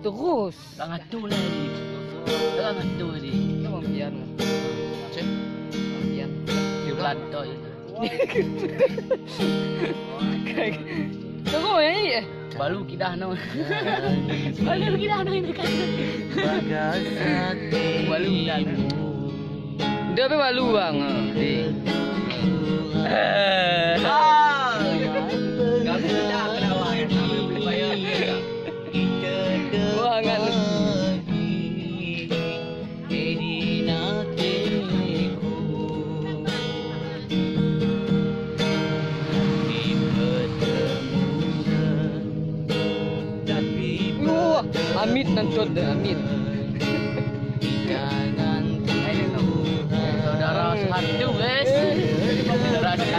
Terus. Jangan tu lagi. Jangan tu lagi. Memang pian. Cek. Pian. Bulan tu. Terus yang ni eh. Baru kita no. Baru kita no ini kan. Baru kita. Dia apa balu bang? Enggak bisa kenapa boleh bayar. Wah enggak. Amit nantut dah Amit. Saudara satu guys. Saudara satu.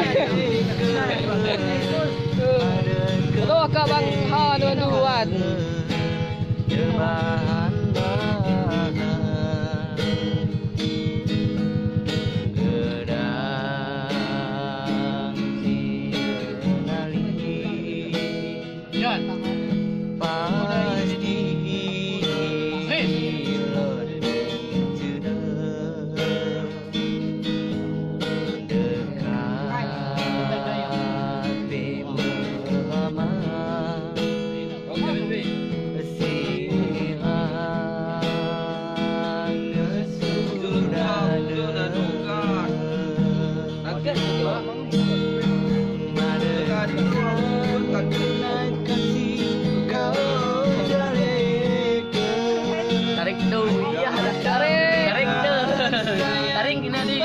Halo kak bang, ha tuan-tuan. Tarik tu, iya tarik tu, tarik kena di.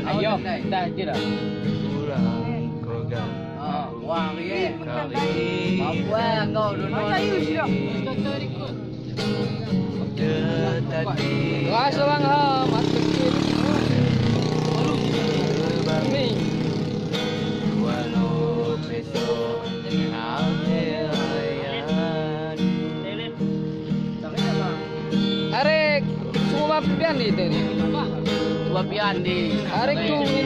Ayo, kita je dah. Wah, ye. Apa kau dulu? Rasa bang ha, masuk kiri. Ni. Arek, semua pian ni tu ni. Dua pian di. Arek tu ni.